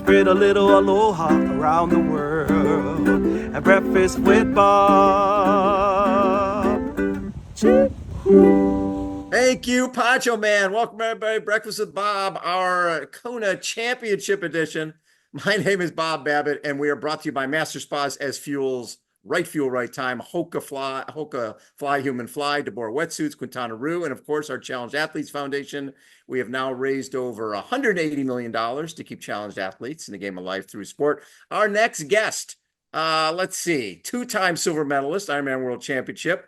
spread a little aloha around the world. At breakfast with Bob. Thank you, Poncho Man. Welcome, everybody. Breakfast with Bob, our Kona Championship Edition. My name is Bob Babbitt, and we are brought to you by Master Spas as Fuels, Right Fuel, Right Time, Hoka Fly Human Fly, DeBoer Wetsuits, Quintana Roo, and of course, our Challenged Athletes Foundation. We have now raised over $180 million to keep challenged athletes in the game of life through sport. Our next guest, let's see, two-time silver medalist, Ironman World Championship.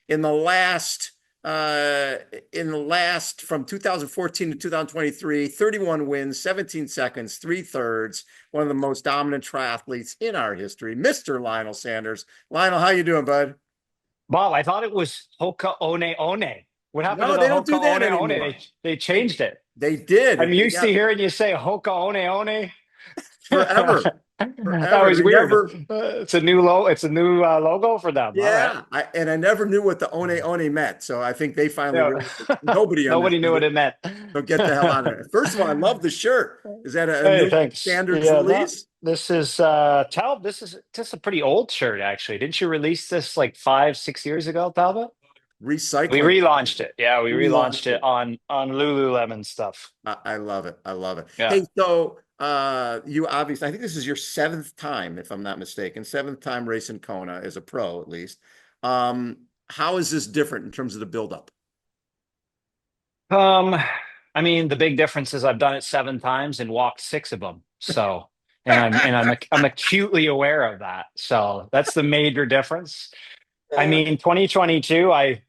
In the last from 2014 to 2023, 31 wins, 17 seconds, 3/3, one of the most dominant triathletes in our history, Mr. Lionel Sanders. Lionel, how you doing, bud? Bob, I thought it was Hoka One One. What happened to No, the they don't Hoka do that One One? anymore. They They changed it. they did. I'm They used to got hearing you say Hoka One One. forever, That forever. was They weird. never. It's a new logo. It's a new logo for them. All right. Yeah, I never knew what the one one meant, so I think they finally Yeah. realized that nobody Nobody knew understood what it. it meant. So get the hell out of it. First of all, I love the shirt. Is that a Hey, new thanks. standards Yeah, no, release? this is this is a pretty old shirt actually. Didn't you release this like 5, 6 years ago, Talbot? We Recycling. relaunched it. Yeah, we We relaunched launched it it. on Lululemon stuff. I love it. I love it. Yeah. Hey, so you obviously, I think this is your seventh time, if I'm not mistaken, seventh time racing Kona as a pro, at least. How is this different in terms of the buildup? Um, I mean, the big difference is I've done it 7 times and walked 6 of them. So, I'm acutely aware of that. So that's the major difference. I mean, 2022, I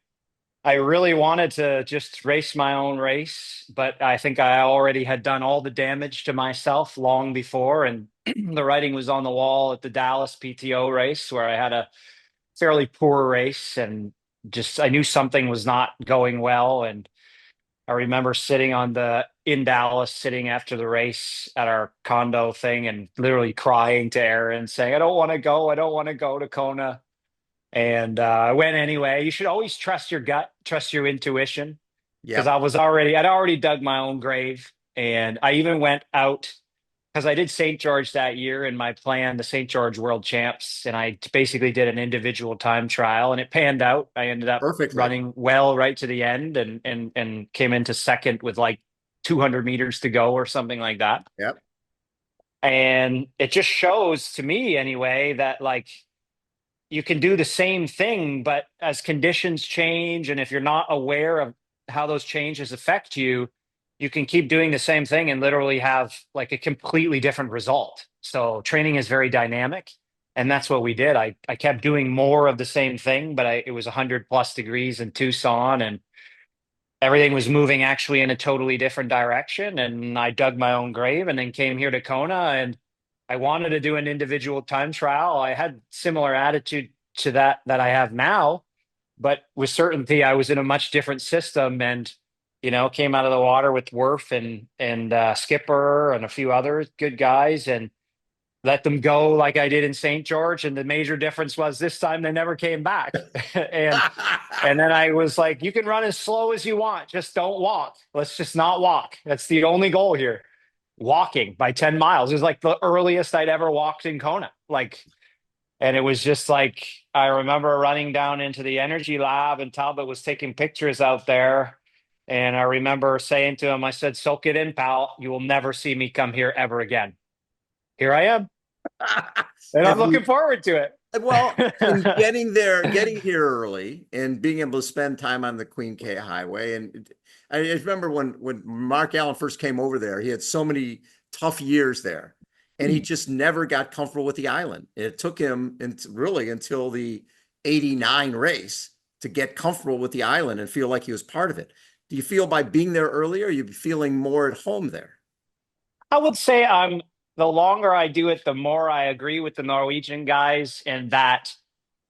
really wanted to just race my own race, but I think I already had done all the damage to myself long before, and the writing was on the wall at the Dallas PTO race where I had a fairly poor race and just I knew something was not going well. And I remember sitting in Dallas, sitting after the race at our condo thing and literally crying to Aaron, saying, I don't want to go. I don't want to go to Kona. And I went anyway. You should always trust your gut, trust your intuition, because Yep. I'd already dug my own grave. And I even went out because I did St. George that year in my plan, the St. George World Champs, and I basically did an individual time trial, and it panned out. I ended up Perfectly. running well right to the end, and came into second with like 200 meters to go or something like that. Yep. And it just shows to me anyway that like you can do the same thing, but as conditions change, and if you're not aware of how those changes affect you, you can keep doing the same thing and literally have like a completely different result. So training is very dynamic, and that's what we did. I kept doing more of the same thing, but it was 100 plus degrees in Tucson, and everything was moving actually in a totally different direction. And I dug my own grave, and then came here to Kona, and I wanted to do an individual time trial. I had similar attitude to that I have now, but with certainty, I was in a much different system, and came out of the water with Worf and Skipper and a few other good guys, and let them go like I did in St. George. And the major difference was this time they never came back. and then I was like, you can run as slow as you want, just don't walk. Let's just not walk. That's the only goal here. Walking by 10 miles is like the earliest I'd ever walked in Kona. And it was just like, I remember running down into the energy lab, and Talbot was taking pictures out there. And I remember saying to him, I said, soak it in, pal. You will never see me come here ever again. Here I am. And I'm Have looking you, forward to well, in it. getting here early and being able to spend time on the Queen K Highway. And I just remember when Mark Allen first came over there, he had so many tough years there, and he just never got comfortable with the island. It took him really until the 89 race to get comfortable with the island and feel like he was part of it. Do you feel by being there earlier, you're feeling more at home there? I would say the longer I do it, the more I agree with the Norwegian guys, and that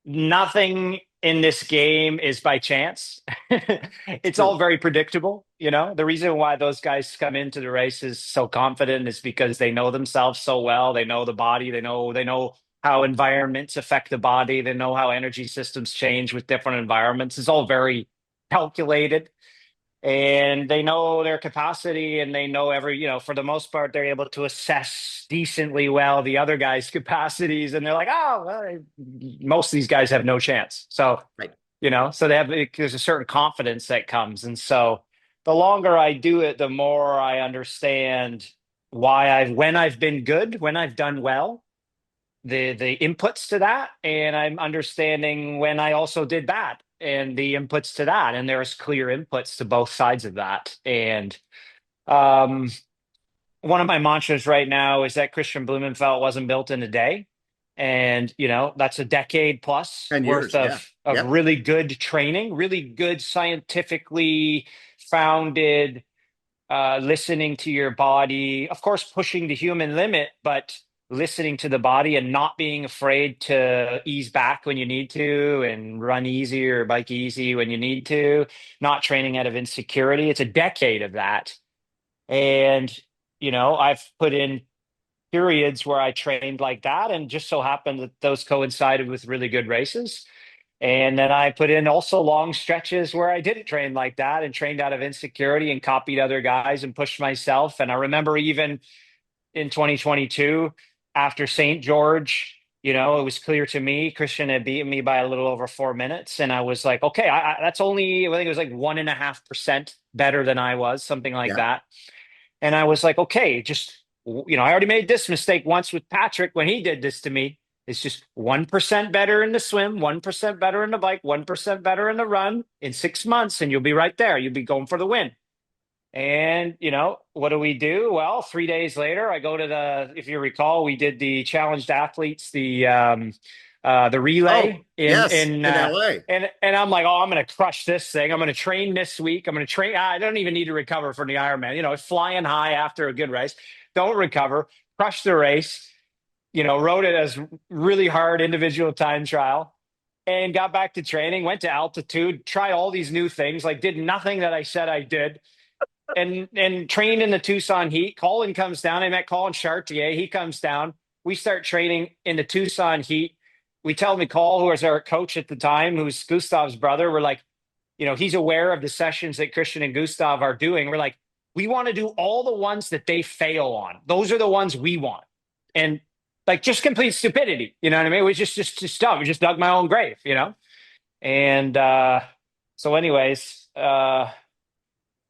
nothing in this game is by chance. It's all True. very predictable. The reason why those guys come into the races so confident is because they know themselves so well. They know the body. They know how environments affect the body. They know how energy systems change with different environments. It's all very calculated. and they know their capacity, and they know for the most part, they're able to assess decently well the other guys' capacities. And they're like, oh, well, most of these guys have no chance. So, Right. so there's a certain confidence that comes. And so the longer I do it, the more I understand when I've been good, when I've done well, the inputs to that, and I'm understanding when I also did bad and the inputs to that, and there's clear inputs to both sides of that. And um, one of my mantras right now is that Christian Blumenfeld wasn't built in a day, and that's a decade plus 10 worth years. Yeah. of Yep. really good training, really good scientifically founded, listening to your body, of course, pushing the human limit, but listening to the body and not being afraid to ease back when you need to and run easy or bike easy when you need to, not training out of insecurity. It's a decade of that. And, I've put in periods where I trained like that, and just so happened that those coincided with really good races. And then I put in also long stretches where I didn't train like that and trained out of insecurity and copied other guys and pushed myself. And I remember even in 2022, after St. George, it was clear to me Christian had beaten me by a little over 4 minutes. And I was like, okay, that's only, I think it was like 1.5% better than I was, something like Yeah. that. And I was like, okay, I already made this mistake once with Patrick when he did this to me. It's just 1% better in the swim, 1% better in the bike, 1% better in the run in 6 months, and you'll be right there. You'll be going for the win. And, what do we do? Well, 3 days later, I go to if you recall, we did the challenged athletes, the relay Oh, yes. in In LA. and I'm like, oh, I'm going to crush this thing. I'm going to train this week. I'm going to train. I don't even need to recover from the Ironman. Flying high after a good race. Don't recover. Crush the race. Rode it as really hard individual time trial, and got back to training. Went to altitude. Tried all these new things. Like did nothing that I said I did. And trained in the Tucson heat. Colin comes down. I met Colin Chartier. He comes down. We start training in the Tucson heat. We tell McCall, who was our coach at the time, who's Gustav's brother, we're like, he's aware of the sessions that Christian and Gustav are doing. We're like, we want to do all the ones that they fail on. Those are the ones we want. And like just complete stupidity. You know what I mean? It was just dumb. We just dug my own grave, And so anyways,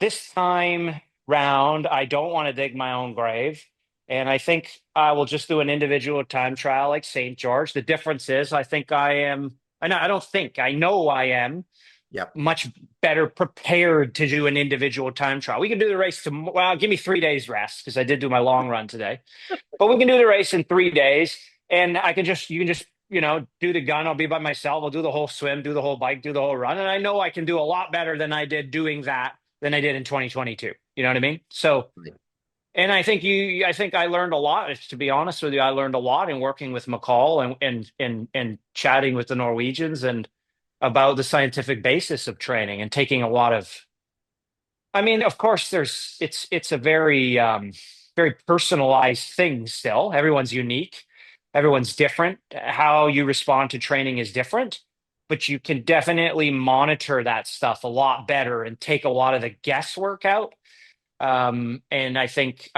this time round, I don't want to dig my own grave. And I think I will just do an individual time trial like St. George. The difference is I think I don't think, I know I am Yep. much better prepared to do an individual time trial. We can do the race tomorrow. Well, give me 3 days rest because I did do my long run today. But we can do the race in 3 days, and you can just, do the gun. I'll be by myself. I'll do the whole swim, do the whole bike, do the whole run. And I know I can do a lot better than I did doing that than I did in 2022. You know what I mean? So, and I think I learned a lot. To be honest with you, I learned a lot in working with McCall and chatting with the Norwegians and about the scientific basis of training and taking a lot of. I mean, of course, it's a very very personalized thing. Still, everyone's unique, everyone's different. How you respond to training is different, but you can definitely monitor that stuff a lot better and take a lot of the guesswork out. And I think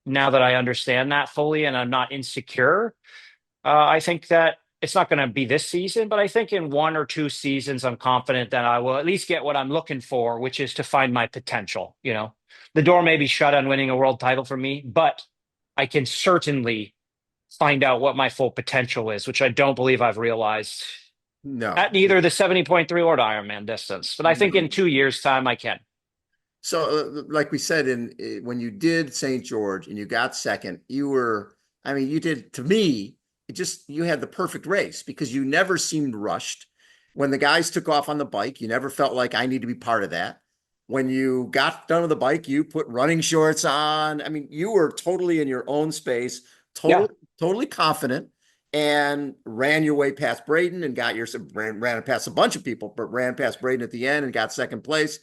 now that I understand that fully and I'm not insecure, I think that it's not going to be this season, but I think in 1 or 2 seasons, I'm confident that I will at least get what I'm looking for, which is to find my potential. The door may be shut on winning a world title for me, but I can certainly find out what my full potential is, which I don't believe I've realized No. at neither the 70.3 or the Ironman distance. But I think in 2 years' time, I can. So, like we said, when you did St. George and you got second, you did, to me, you had the perfect race because you never seemed rushed. When the guys took off on the bike, you never felt like I need to be part of that. When you got done with the bike, you put running shorts on. I mean, you were totally in your own space, Yeah. totally confident, and ran your way past Braden and ran past a bunch of people, but ran past Braden at the end and got second place.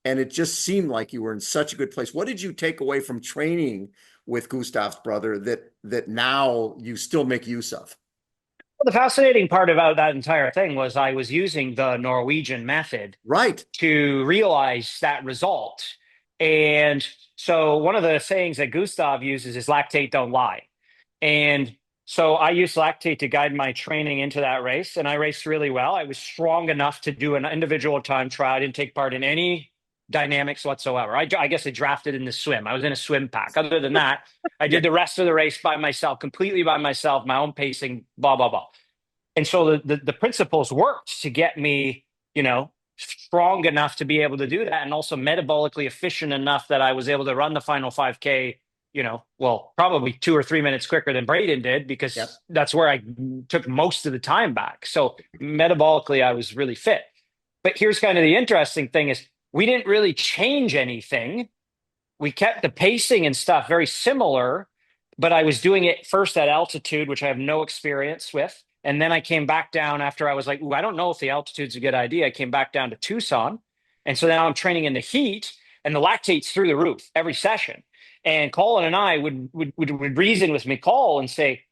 And it just seemed like you were in such a good place. What did you take away from training with Gustav's brother that now you still make use of? The fascinating part about that entire thing was I was using the Norwegian method Right. to realize that result. And so one of the sayings that Gustav uses is lactate don't lie. And so I used lactate to guide my training into that race, and I raced really well. I was strong enough to do an individual time trial. I didn't take part in any dynamics whatsoever. I guess I drafted in the swim. I was in a swim pack. Other than that, I Yeah. did the rest of the race by myself, completely by myself, my own pacing, blah, blah, blah. And so the principles worked to get me, strong enough to be able to do that, and also metabolically efficient enough that I was able to run the final 5K, well, probably 2 or 3 minutes quicker than Braden did, because Yep. that's where I took most of the time back. So metabolically, I was really fit. But here's kind of the interesting thing is we didn't really change anything. We kept the pacing and stuff very similar, but I was doing it first at altitude, which I have no experience with. And then I came back down after I was like, I don't know if the altitude's a good idea. I came back down to Tucson. And so now I'm training in the heat, and the lactate's through the roof every session. And Colin and I would reason with McCall and say,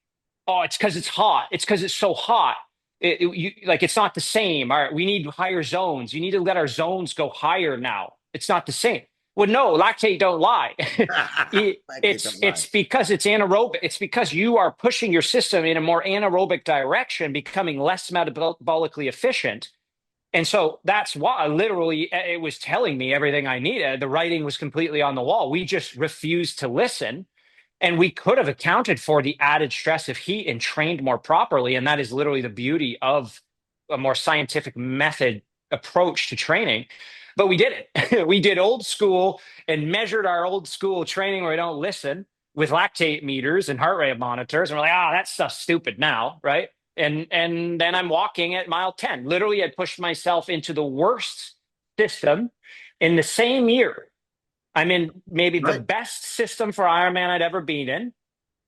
oh, it's because it's hot. It's because it's so hot. It's not the same. All right, we need higher zones. You need to let our zones go higher now. It's not the same. Well, no, lactate don't lie. It's because it's anaerobic. It's because you are pushing your system in a more anaerobic direction, becoming less metabolically efficient. And so that's why literally it was telling me everything I needed. The writing was completely on the wall. We just refused to listen. And we could have accounted for the added stress of heat and trained more properly. And that is literally the beauty of a more scientific method approach to training. But we did it. We did old school and measured our old school training where we don't listen with lactate meters and heart rate monitors. And we're like, that stuff's stupid now, right? And then I'm walking at mile 10. Literally, I pushed myself into the worst system in the same year. I'm in maybe the best system for Ironman I'd ever been in,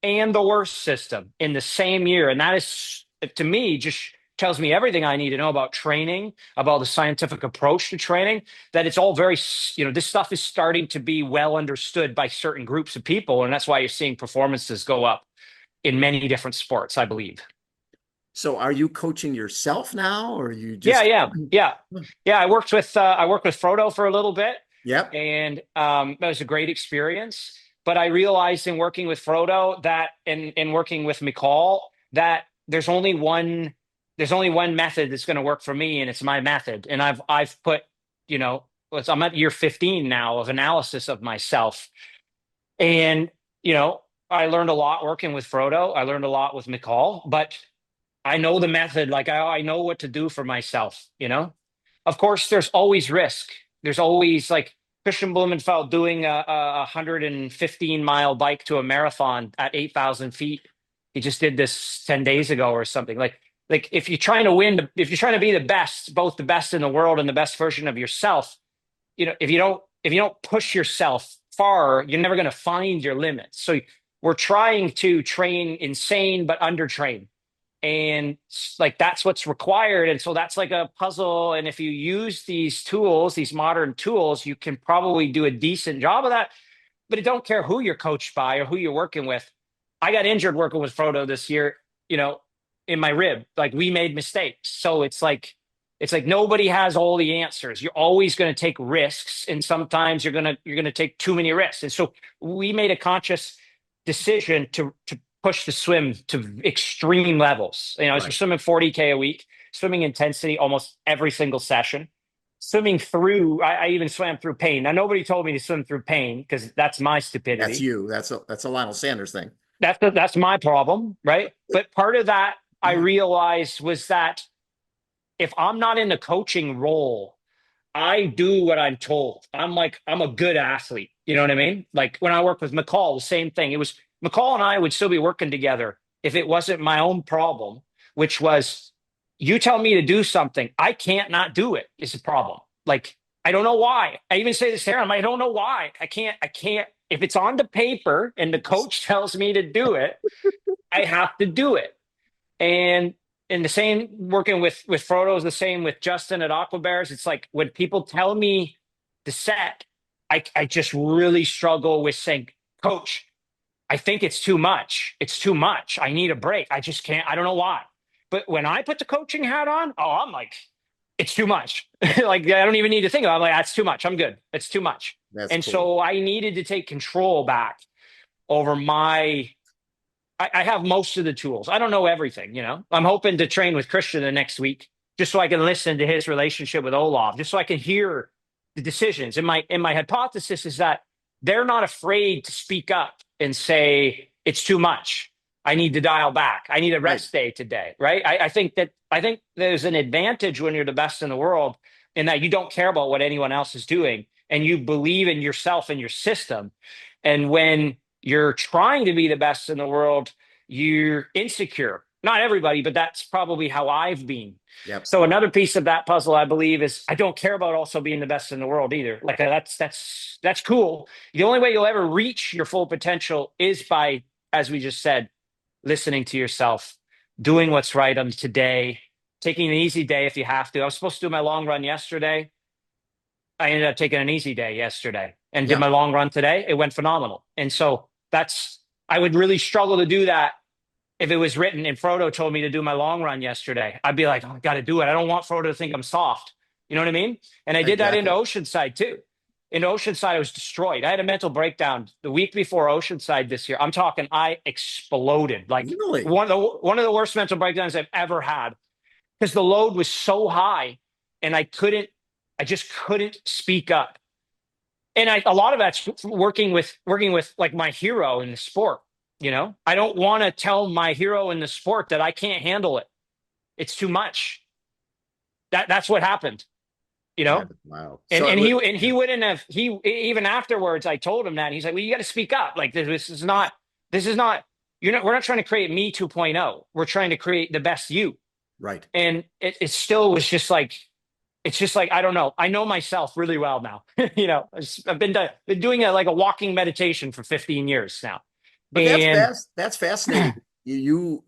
and the worst system in the same year. And that is, to me, just tells me everything I need to know about training, about the scientific approach to training, that it's all very, this stuff is starting to be well understood by certain groups of people. And that's why you're seeing performances go up in many different sports, I believe. So are you coaching yourself now, or are you just? Yeah. I worked with Frodo for a little bit. Yep. And that was a great experience. But I realized in working with Frodo that in working with McCall that there's only one method that's going to work for me, and it's my method. And I've put, I'm at year 15 now of analysis of myself. And, I learned a lot working with Frodo. I learned a lot with McCall, but I know the method. Like I know what to do for myself, Of course, there's always risk. There's always, like, Christian Blumenfeld doing a 115-mile bike to a marathon at 8,000 feet. He just did this 10 days ago or something. Like if you're trying to win, if you're trying to be the best, both the best in the world and the best version of yourself, if you don't push yourself far, you're never going to find your limits. So we're trying to train insane but undertrain. And like that's what's required. And so that's like a puzzle. And if you use these tools, these modern tools, you can probably do a decent job of that. But it don't care who you're coached by or who you're working with. I got injured working with Frodo this year, in my rib. Like, we made mistakes. So it's like nobody has all the answers. You're always going to take risks, and sometimes you're going to take too many risks. And so we made a conscious decision to push the swim to extreme levels. I was swimming 40K a week, swimming intensity almost every single session, swimming through. I even swam through pain. Now, nobody told me to swim through pain, because that's my stupidity. That's you. That's a Lionel Sanders thing. That's my problem, right? But part of that I realized was that if I'm not in the coaching role, I do what I'm told. I'm a good athlete. You know what I mean? Like when I worked with McCall, the same thing. It was McCall and I would still be working together if it wasn't my own problem, which was, you tell me to do something, I can't not do it is a problem. Like, I don't know why. I even say this to Aaron, I don't know why. I can't. If it's on the paper and the coach tells me to do it, I have to do it. And the same working with Frodo is the same with Justin at Aqua Bears. It's like when people tell me to set, I just really struggle with saying, Coach, I think it's too much. It's too much. I need a break. I just can't. I don't know why. when I put the coaching hat on, oh, I'm like, it's too much. Like I don't even need to think about it. I'm like, that's too much. I'm good. It's too much. That's And cool. so I needed to take control back over I have most of the tools. I don't know everything, you know. I'm hoping to train with Christian the next week just so I can listen to his relationship with Olaf, just so I can hear the decisions. And my hypothesis is that they're not afraid to speak up and say it's too much. I need to dial back. I need a rest day today, right? I think there's an advantage when you're the best in the world in that you don't care about what anyone else is doing and you believe in yourself and your system. And when you're trying to be the best in the world, you're insecure. Not everybody, but that's probably how I've been. Yep. So another piece of that puzzle, I believe, is I don't care about also being the best in the world either. Like that's cool. The only way you'll ever reach your full potential is by, as we just said, listening to yourself, doing what's right on today, taking an easy day if you have to. I was supposed to do my long run yesterday. I ended up taking an easy day yesterday and did Yeah. my long run today. It went phenomenal. And so I would really struggle to do that if it was written and Frodo told me to do my long run yesterday. I'd be like, oh, I got to do it. I don't want Frodo to think I'm soft. You know what I mean? And I did that into Oceanside too. In Oceanside, I was destroyed. I had a mental breakdown the week before Oceanside this year. I'm talking, I exploded. Like Really? one of the worst mental breakdowns I've ever had because the load was so high and I just couldn't speak up. And a lot of that's working with like my hero in the sport. You know, I don't want to tell my hero in the sport that I can't handle it. It's too much. That's what happened. You know, Wow. and he wouldn't have even afterwards. I told him that he's like, well, you got to speak up. Like this is not we're not trying to create me 2.0. We're trying to create the best you. Right. And it still was just like. It's just like I don't know. I know myself really well now. You know, I've been doing like a walking meditation for 15 years now. But And that's fascinating. If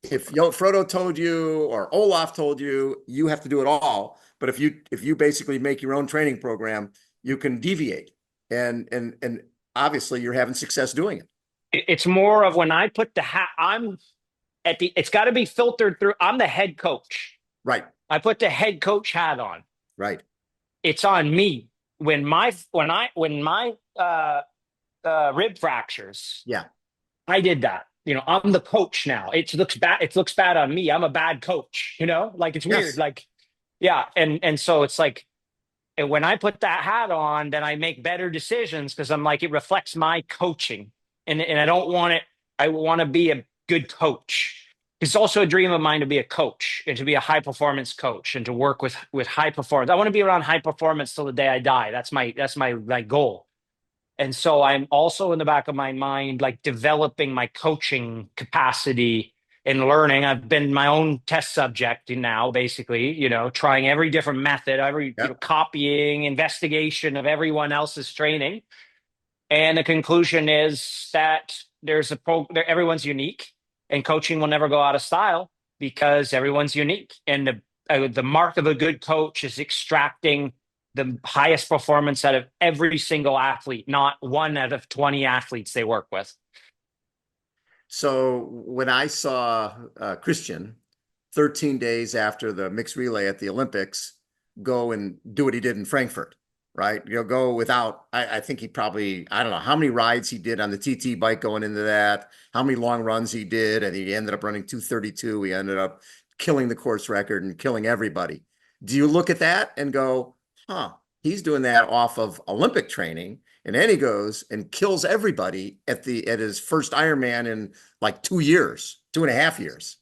Frodo told you or Olaf told you, you have to do it all. But if you basically make your own training program, you can deviate, and obviously you're having success doing it. it's more of when I put the hat. It's got to be filtered through. I'm the head coach. Right. I put the head coach hat on. Right. It's on me when my rib fractures. Yeah. I did that. You know, I'm the coach now. It looks bad. It looks bad on me. I'm a bad coach. You know, like it's weird. Yes. Like, yeah, and so it's like, and when I put that hat on, then I make better decisions because I'm like it reflects my coaching, and I don't want it. I want to be a good coach. It's also a dream of mine to be a coach and to be a high performance coach and to work with high performance. I want to be around high performance till the day I die. That's my goal. And so I'm also in the back of my mind, like developing my coaching capacity and learning. I've been my own test subject now, basically, you know, trying every different method, copying, investigation of everyone else's training. And the conclusion is that everyone's unique and coaching will never go out of style because everyone's unique. And the mark of a good coach is extracting the highest performance out of every single athlete, not one out of 20 athletes they work with. So when I saw Christian 13 days after the mixed relay at the Olympics go and do what he did in Frankfurt, right? Go without, I think he probably, I don't know how many rides he did on the TT bike going into that, how many long runs he did, and he ended up running 2:32. He ended up killing the course record and killing everybody. Do you look at that and go, he's doing that off of Olympic training, and then he goes and kills everybody at his first Ironman in like 2 years, 2.5 years.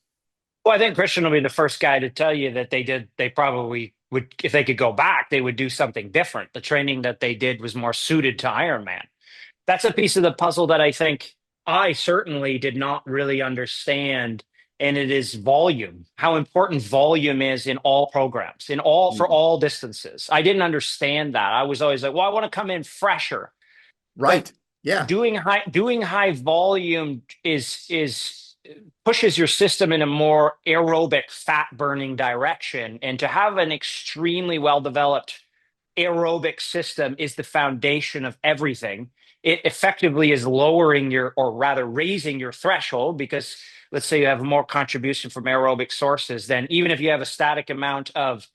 Well, I think Christian will be the first guy to tell you that they probably would, if they could go back, they would do something different. The training that they did was more suited to Ironman. That's a piece of the puzzle that I think I certainly did not really understand. And it is volume, how important volume is in all programs, for all distances. I didn't understand that. I was always like, well, I want to come in fresher. Right. But yeah. Doing high volume pushes your system in a more aerobic fat burning direction. And to have an extremely well developed aerobic system is the foundation of everything. it effectively is lowering your, or rather raising your threshold, because let's say you have more contribution from aerobic sources, then even if you have a static amount of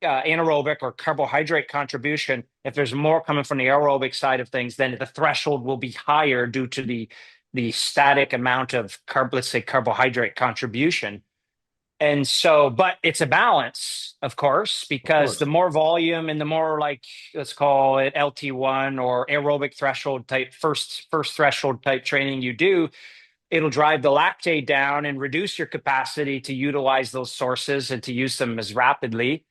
anaerobic or carbohydrate contribution, if there's more coming from the aerobic side of things, then the threshold will be higher due to the static amount of let's say carbohydrate contribution. And so, but it's a balance, of course, because the more volume and the more, like, let's call it LT1 or aerobic threshold type, first threshold type training you do, it'll drive the lactate down and reduce your capacity to utilize those sources and to use them as rapidly.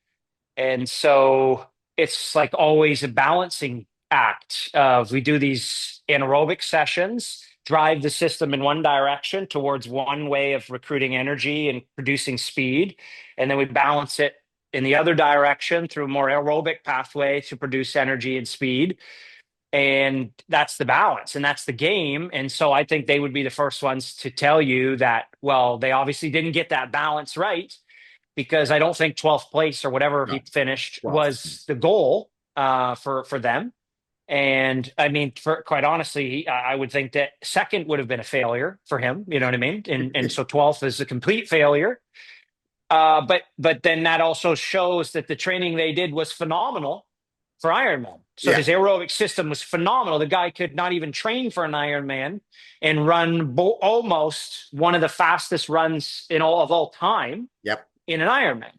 And so it's like always a balancing act of, we do these anaerobic sessions, drive the system in one direction towards one way of recruiting energy and producing speed. And then we balance it in the other direction through a more aerobic pathway to produce energy and speed. And that's the balance and that's the game. And so I think they would be the first ones to tell you that, well, they obviously didn't get that balance right, because I don't think 12th place or whatever he finished was the goal for them. And I mean, quite honestly, I would think that second would have been a failure for him. You know what I mean? And so 12th is a complete failure. But then that also shows that the training they did was phenomenal for Ironman. So his aerobic system was phenomenal. The guy could not even train for an Ironman and run almost one of the fastest runs in all time. In an Ironman.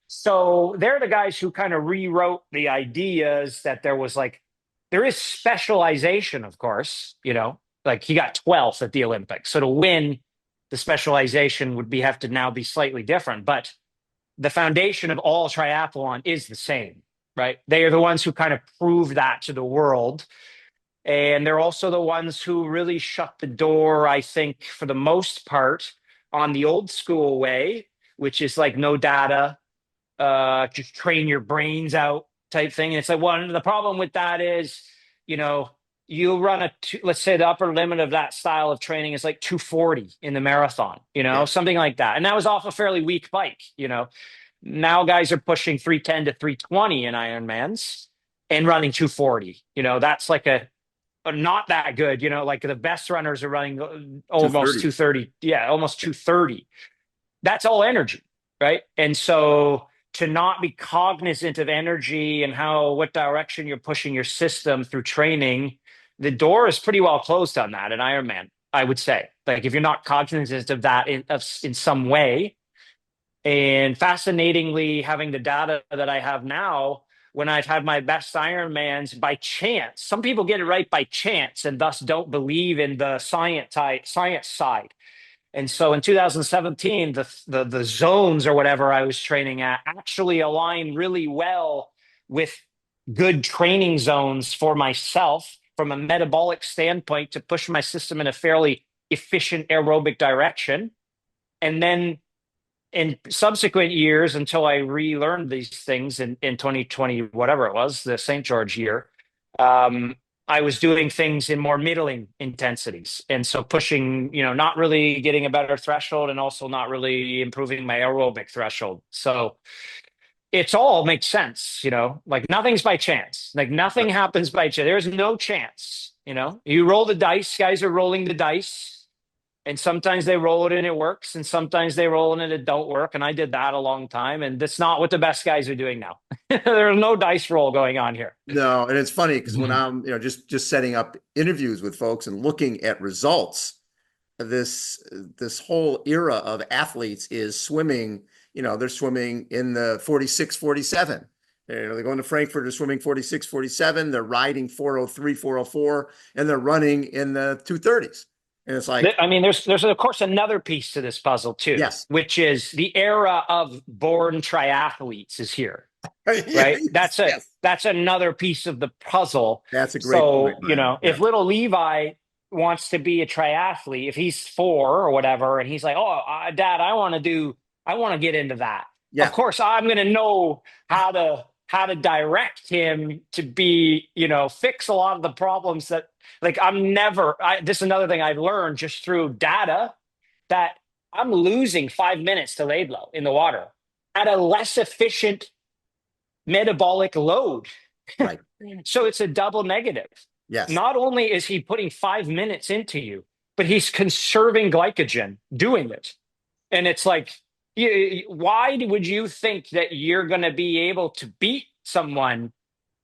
So they're the guys who kind of rewrote the ideas that there is specialization, of course, like he got 12th at the Olympics. So to win, the specialization would have to now be slightly different. But the foundation of all triathlon is the same, right? They are the ones who kind of proved that to the world. And they're also the ones who really shut the door, I think, for the most part, on the old school way, which is like no data, just train your brains out type thing. And it's like, well, the problem with that is, you run let's say the upper limit of that style of training is like 240 in the marathon, something like that. And that was off a fairly weak bike, Now guys are pushing 310 to 320 in Ironmans and running 240. That's like a not that good, like the best runners are running almost 230. Yeah, almost 230. That's all energy, right? And so to not be cognizant of energy and what direction you're pushing your system through training, the door is pretty well closed on that in Ironman, I would say. Like if you're not cognizant of that in some way. And fascinatingly, having the data that I have now, when I've had my best Ironmans by chance, some people get it right by chance and thus don't believe in the science side. And so in 2017, the zones or whatever I was training at actually aligned really well with good training zones for myself from a metabolic standpoint to push my system in a fairly efficient aerobic direction. And then in subsequent years, until I relearned these things in 2020, whatever it was, the St. George year, I was doing things in more middling intensities. And so pushing, not really getting a better threshold and also not really improving my aerobic threshold. So it's all makes sense, like nothing's by chance, like nothing happens by chance. There's no chance, you roll the dice, guys are rolling the dice. And sometimes they roll it and it works. And sometimes they roll it and it don't work. And I did that a long time. And that's not what the best guys are doing now. There's no dice roll going on here. No. And it's funny because when I'm, just setting up interviews with folks and looking at results, this whole era of athletes is swimming, they're swimming in the 46, 47. They're going to Frankfurt, they're swimming 46, 47. They're riding 403, 404, and they're running in the 230s. And it's like, I mean, there's of course another piece to this puzzle too, which is the era of born triathletes is here, right? That's another piece of the puzzle. That's a great point, if little Levi wants to be a triathlete, if he's 4 or whatever, and he's like, oh, Dad, I want to get into that. Yeah. Of course, I'm going to know how to direct him to be, fix a lot of the problems that, like, this is another thing I've learned just through data, that I'm losing 5 minutes to Laidlow in the water at a less efficient metabolic load. Right. So it's a double negative. Yes. not only is he putting 5 minutes into you, but he's conserving glycogen doing it. And it's like, why would you think that you're going to be able to beat someone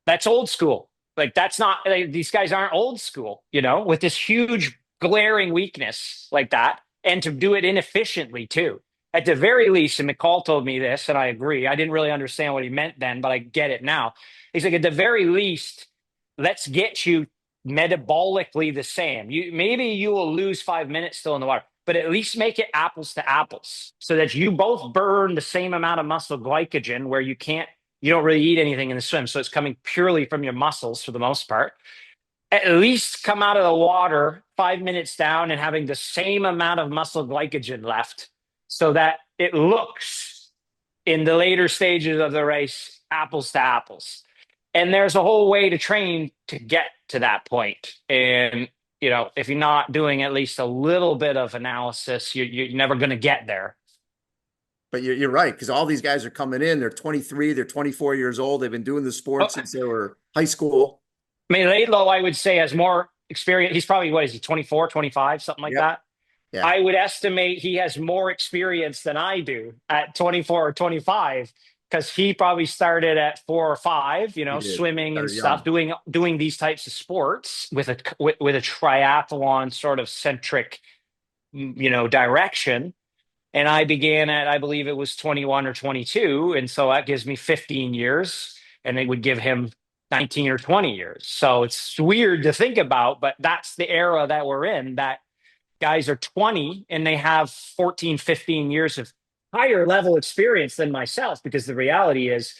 that's old school? Like, that's not, like, these guys aren't old school, with this huge glaring weakness like that, and to do it inefficiently too. At the very least, and McCall told me this, and I agree. I didn't really understand what he meant then, but I get it now. He's like, at the very least, let's get you metabolically the same. Maybe you will lose 5 minutes still in the water, but at least make it apples to apples so that you both burn the same amount of muscle glycogen where you don't really eat anything in the swim. So it's coming purely from your muscles for the most part. At least come out of the water 5 minutes down and having the same amount of muscle glycogen left so that it looks in the later stages of the race apples to apples. And there's a whole way to train to get to that point. And, if you're not doing at least a little bit of analysis, you're never going to get there. But you're right, because all these guys are coming in. They're 23, they're 24 years old. They've been doing the sport since they were high school. I mean, Laidlow, I would say, has more experience. He's probably, what is he, 24, 25, something like that? Yeah. I would estimate he has more experience than I do at 24 or 25, because he probably started at 4 or 5, swimming and stuff, doing these types of sports with a triathlon sort of centric, direction. And I began at, I believe it was 21 or 22. And so that gives me 15 years, and it would give him 19 or 20 years. So it's weird to think about, but that's the era that we're in, that guys are 20 and they have 14, 15 years of higher level experience than myself, because the reality is,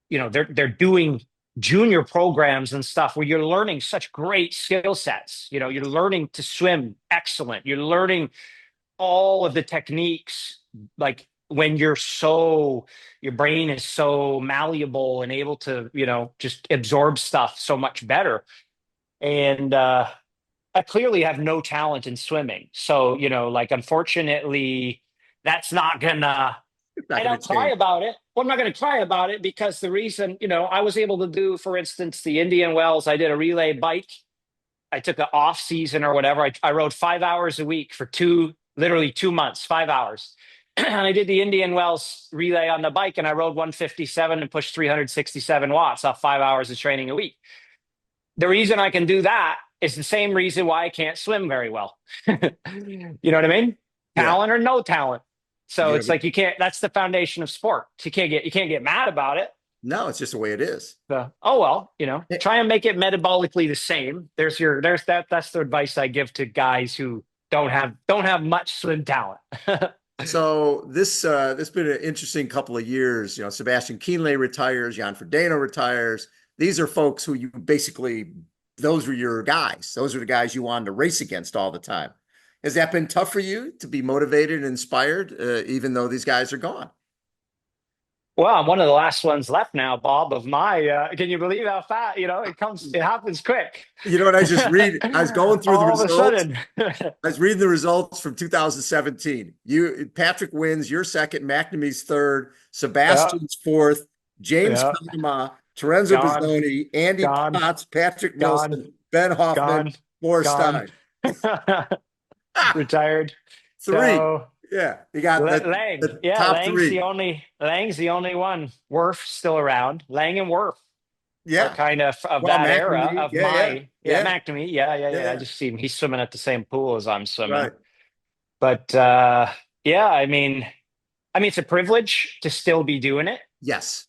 they're doing junior programs and stuff where you're learning such great skill sets. You're learning to swim excellent. You're learning all of the techniques, like when your brain is so malleable and able to, just absorb stuff so much better. And I clearly have no talent in swimming. So, unfortunately, that's not gonna, I don't cry about it. Well, I'm not going to cry about it, because the reason, I was able to do, for instance, the Indian Wells. I did a relay bike. I took an off season or whatever. I rode 5 hours a week for literally 2 months, 5 hours. And I did the Indian Wells relay on the bike, and I rode 157 and pushed 367 watts off 5 hours of training a week. The reason I can do that is the same reason why I can't swim very well. You know what I mean? Talent or no talent. So it's like, you can't, that's the foundation of sport. You can't get mad about it. No, it's just the way it is. So, try and make it metabolically the same. That's the advice I give to guys who don't have much swim talent. So this been an interesting couple of years. Sebastian Kienle retires, Jan Frodeno retires. These are folks who those were your guys. Those are the guys you wanted to race against all the time. Has that been tough for you to be motivated and inspired, even though these guys are gone? Well, I'm one of the last ones left now, Bob, of my, can you believe how fast, it happens quick. You know what I just read? I was going through the results. All of a sudden. I was reading the results from 2017. Patrick wins, you're second, McNamee's third, Sebastian's fourth, James Panama, Terenzo Bizzoni, Andy Potts, Patrick Nelson, Ben Hoffman, Boris Stein. Retired. 3. So, yeah, you got Lang. Top Lang's 3. Lang's the only one. Worf still around. Lang and Worf. Yeah, kind of that McNamee, era of McNamee. Yeah. I just see him. He's swimming at the same pool as I'm swimming. Right. But I mean, it's a privilege to still be doing it. Yes.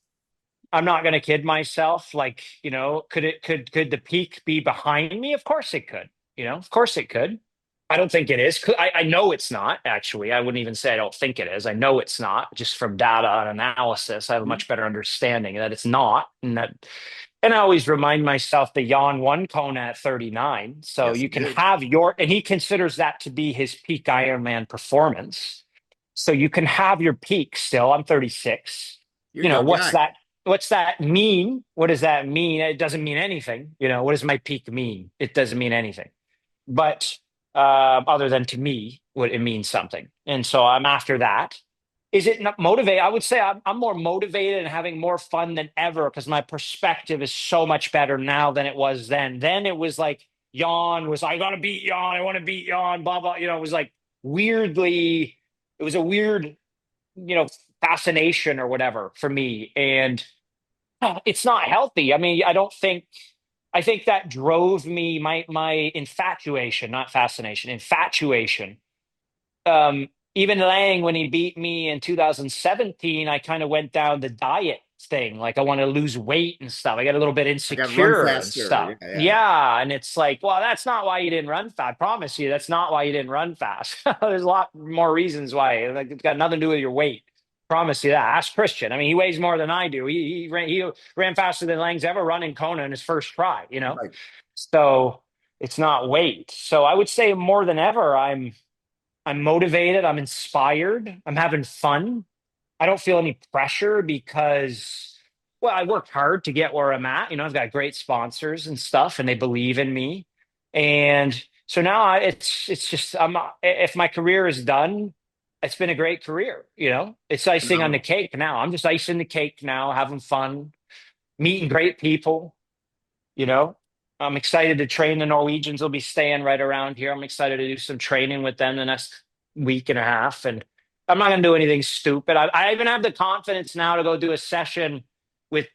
I'm not going to kid myself. Like, could the peak be behind me? Of course it could. Of course it could. I don't think it is. I know it's not, actually. I wouldn't even say I don't think it is. I know it's not. Just from data and analysis, I have a much better understanding that it's not. And I always remind myself that Jan won Kona at 39. So yes, you can have and he considers that to be his peak Ironman performance. So you can have your peak still. I'm 36. What's that mean? What does that mean? It doesn't mean anything. What does my peak mean? It doesn't mean anything. But other than to me, it means something. And so I'm after that. Is it not motivated? I would say I'm more motivated and having more fun than ever because my perspective is so much better now than it was then. Then it was like yawn was I gotta beat yawn, I want to beat yawn, blah blah. It was like weirdly, it was a weird, fascination or whatever for me. And it's not healthy. I mean, I think that drove me my infatuation, not fascination, infatuation. Even Lang, when he beat me in 2017, I kind of went down the diet thing. Like I want to lose weight and stuff. I got a little bit I got to run insecure and faster. stuff. Yeah, yeah, yeah. Yeah. And it's like, well, that's not why you didn't run fast. I promise you, that's not why you didn't run fast. There's a lot more reasons why. Like, it's got nothing to do with your weight. Promise you that. Ask Christian. I mean, he weighs more than I do. He ran faster than Lang's ever run in Kona in his first try. Right. So it's not weight. So I would say more than ever, I'm motivated, I'm inspired, I'm having fun. I don't feel any pressure because, well, I worked hard to get where I'm at. I've got great sponsors and stuff, and they believe in me. And so now it's just if my career is done, it's been a great career. It's icing on the Phenomenal. cake now. I'm just icing the cake now, having fun, meeting great people. You know, I'm excited to train. The Norwegians will be staying right around here. I'm excited to do some training with them the next week and a half. And I'm not going to do anything stupid. I even have the confidence now to go do a session with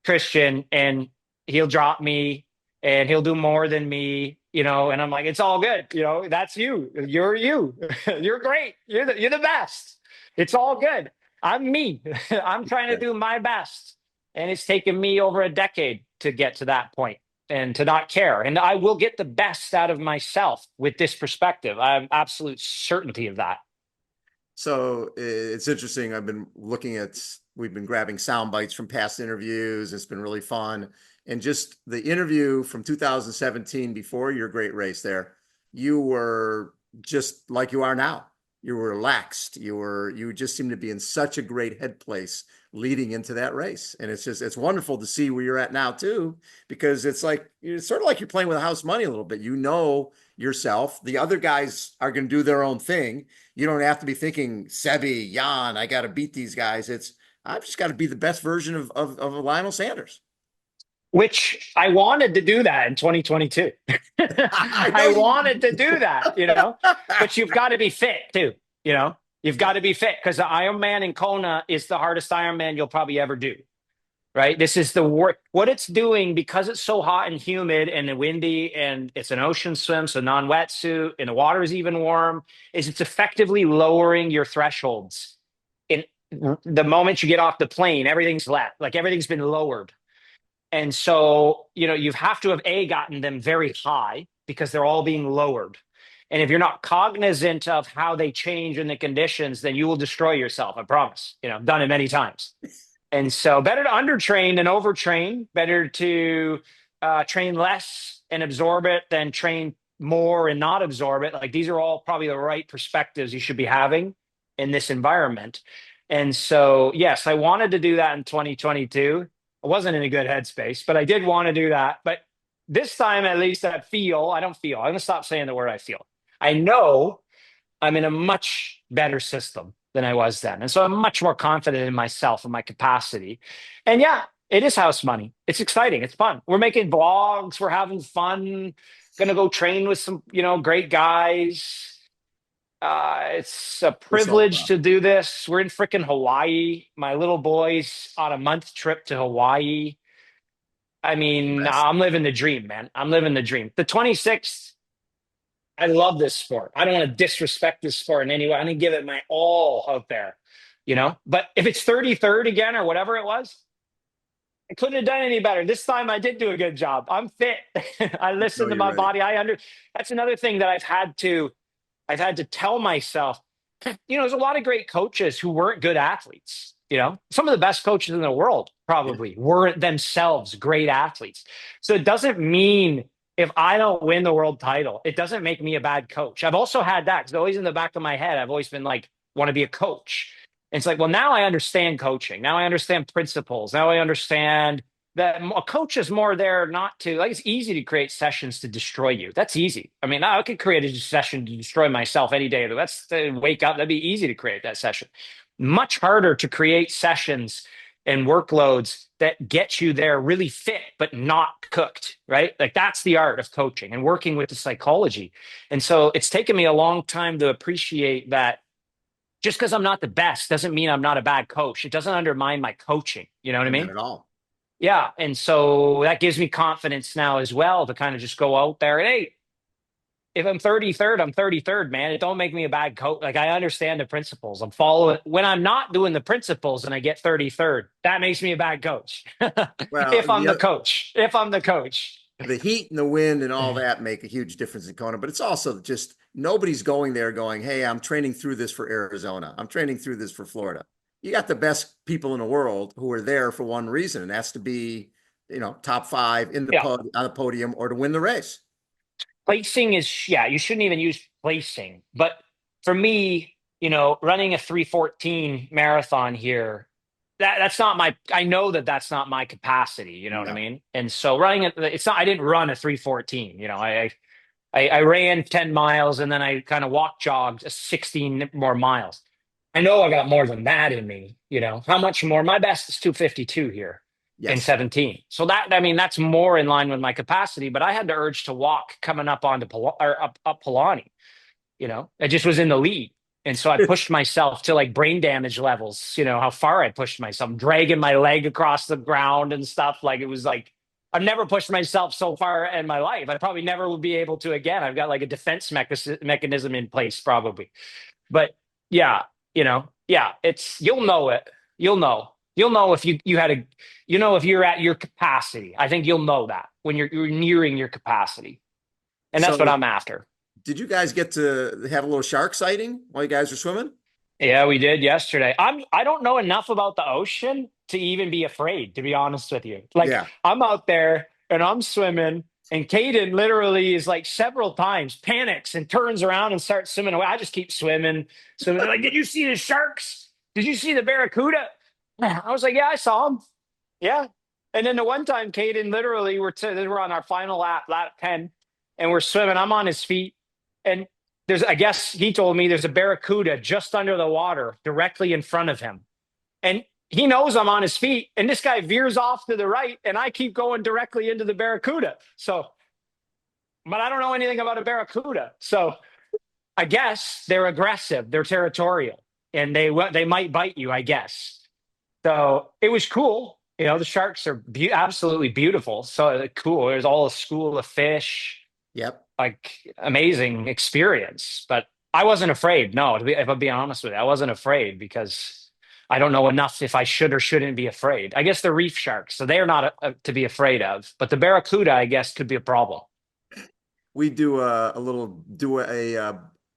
Christian, and he'll drop me and he'll do more than me. And I'm like, it's all good. That's you. You're you. You're great. You're the best. It's all good. I'm me. I'm trying to Yeah. do my best. And it's taken me over a decade to get to that point and to not care. And I will get the best out of myself with this perspective. I have absolute certainty of that. So it's interesting. We've been grabbing sound bites from past interviews. It's been really fun. And just the interview from 2017 before your great race there, you were just like you are now. You were relaxed. You just seemed to be in such a great head place leading into that race. And it's wonderful to see where you're at now too, because it's sort of like you're playing with house money a little bit. Yourself. The other guys are going to do their own thing. You don't have to be thinking, Sebi, Jan, I got to beat these guys. I've just got to be the best version of a Lionel Sanders. Which I wanted to do that in 2022. I know I wanted to do that. But you've got to be fit too, you know, you've got to be fit because the Ironman in Kona is the hardest Ironman you'll probably ever do. Right. This is the work. What it's doing because it's so hot and humid and windy and it's an ocean swim, so non-wetsuit, and the water is even warm, is it's effectively lowering your thresholds. In the moment you get off the plane, everything's like everything's been lowered. And so, you have to have gotten them very high because they're all being lowered. And if you're not cognizant of how they change in the conditions, then you will destroy yourself. I promise. I've done it many times. And so, better to undertrain than overtrain. Better to train less and absorb it than train more and not absorb it. Like these are all probably the right perspectives you should be having in this environment. And so, yes, I wanted to do that in 2022. I wasn't in a good headspace, but I did want to do that. But this time, at least, I don't feel. I'm going to stop saying the word I feel. I know I'm in a much better system than I was then. And so I'm much more confident in myself and my capacity. And yeah, it is house money. It's exciting. It's fun. We're making vlogs. We're having fun. Going to go train with some, great guys. It's a It's all privilege about. to do this. We're in freaking Hawaii. My little boy's on a month trip to Hawaii. I mean, Best. I'm living the dream, man. I'm living the dream. The 26th, I love this sport. I don't want to disrespect this sport in any way. I'm going to give it my all out there. But if it's 33rd again or whatever it was, I couldn't have done any better. This time I did do a good job. I'm fit. I No, listened to you're my ready. body. That's another thing that I've had to tell myself, there's a lot of great coaches who weren't good athletes. Some of the best coaches in the world Yeah. probably weren't themselves great athletes. So it doesn't mean if I don't win the world title, it doesn't make me a bad coach. I've also had that because always in the back of my head, I've always been like, want to be a coach. And it's like, well, now I understand coaching. Now I understand principles. Now I understand that a coach is more there not to like, it's easy to create sessions to destroy you. That's easy. I mean, I could create a session to destroy myself any day. That's to wake up. That'd be easy to create that session. much harder to create sessions and workloads that get you there really fit but not cooked, right? Like that's the art of coaching and working with the psychology. And so it's taken me a long time to appreciate that just because I'm not the best doesn't mean I'm not a bad coach. It doesn't undermine my coaching. You know what I Not mean? at all. Yeah. And so that gives me confidence now as well to kind of just go out there and, hey, if I'm 33rd, I'm 33rd, man. It don't make me a bad coach. Like I understand the principles. I'm following when I'm not doing the principles and I get 33rd, that makes me a bad coach. Well, If I'm the coach. If I'm the coach. the heat and the wind and all that make a huge difference in Kona, but it's also just nobody's going there going, hey, I'm training through this for Arizona. I'm training through this for Florida. You got the best people in the world who are there for one reason, and that's to be, top 5 in the Yeah. on the podium or to win the race. Placing is, yeah, you shouldn't even use placing. But for me, running a 3:14 marathon here, that's not my, I know that that's not my capacity. You know what I No. mean? And so running it, it's not, I didn't run a 3:14. I ran 10 miles and then I kind of walk jogged 16 more miles. I know I got more than that in me. How much more? My best is 2:52 here in Yes. 17. So I mean, that's more in line with my capacity, but I had the urge to walk coming up onto or up Palani. I just was in the lead. And so I pushed myself to like brain damage levels, how far I pushed myself, dragging my leg across the ground and stuff. Like it was like, I've never pushed myself so far in my life. I probably never will be able to again. I've got like a defense mechanism in place, probably. But yeah, yeah, you'll know it. You'll know if you had if you're at your capacity. I think you'll know that when you're nearing your capacity. And that's what So I'm after. did you guys get to have a little shark sighting while you guys were swimming? Yeah, we did yesterday. I don't know enough about the ocean to even be afraid, to be honest with you. Like Yeah. I'm out there and I'm swimming and Caden literally is like several times panics and turns around and starts swimming away. I just keep swimming, swimming. They're like, did you see the sharks? Did you see the barracuda? I was like, yeah, I saw them. Yeah. And then the one time Caden literally we're on our final lap 10, and we're swimming. I'm on his feet. And I guess he told me there's a barracuda just under the water directly in front of him. And he knows I'm on his feet. And this guy veers off to the right and I keep going directly into the barracuda. So, but I don't know anything about a barracuda. So I guess they're aggressive, they're territorial, and they might bite you, I guess. So it was cool. The sharks are absolutely beautiful. So cool. There's all a school of fish, Yep. like amazing experience. But I wasn't afraid. No, if I'm being honest with you, I wasn't afraid because I don't know enough if I should or shouldn't be afraid. I guess the reef sharks, so they're not to be afraid of. But the barracuda, I guess, could be a problem. We do a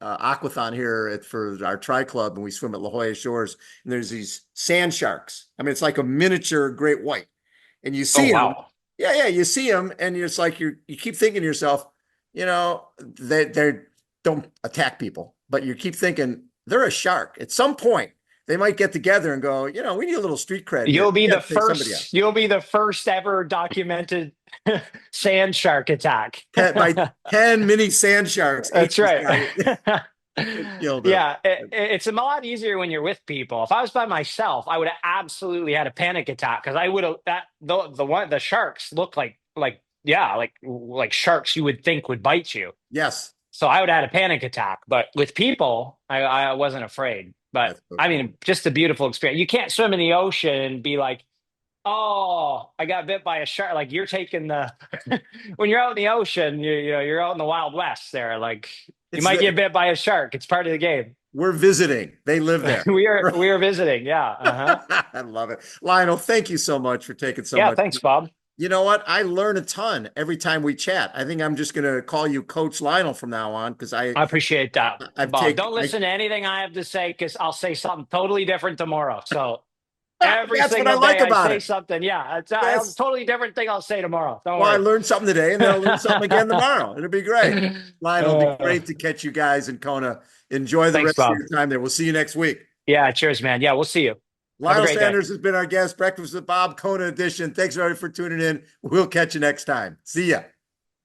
aquathon here for our tri club, and we swim at La Jolla Shores. And there's these sand sharks. I mean, it's like a miniature great white, and you see them. Wow. Yeah, you see them, and it's like you keep thinking to yourself, they don't attack people, but you keep thinking they're a shark. At some point, they might get together and go, we need a little street cred here. You'll be We the gotta take somebody out. first. You'll be the first ever documented sand shark attack. By 10 mini sand sharks. That's right. Yeah, it's a lot easier when you're with people. If I was by myself, I would have absolutely had a panic attack because I would have the sharks look like sharks you would think would bite you. Yes. So I would have had a panic attack. But with people, I wasn't afraid. But So I cool. mean, just a beautiful experience. You can't swim in the ocean and be like, oh, I got bit by a shark. Like you're taking when you're out in the ocean, you're out in the Wild West there. Like you might get bit by a shark. It's part of the game. We're visiting. They live there. we are visiting. Yeah. Uh-huh. I love it. Lionel, thank you so much for taking so Yeah. much. Thanks, Bob. You know what? I learn a ton every time we chat. I think I'm just going to call you Coach Lionel from now on because I appreciate that, Bob. Don't I listen to anything I have to say because I'll say something totally different tomorrow. So That's every what I single like day I about say it. something. Yeah, it's a That's- totally different thing I'll say tomorrow. Don't Well, I worry. learned something today, and then I'll learn something again tomorrow. It'll be great. Lionel, it'll be Uh, great to catch you guys in Kona. Enjoy the Thanks, rest of Bob. your time there. We'll see you next week. Yeah, cheers, man. Yeah, we'll see you. Have a Lionel great day. Sanders has been our guest. Breakfast with Bob, Kona edition. Thanks, everybody, for tuning in. We'll catch you next time. See ya.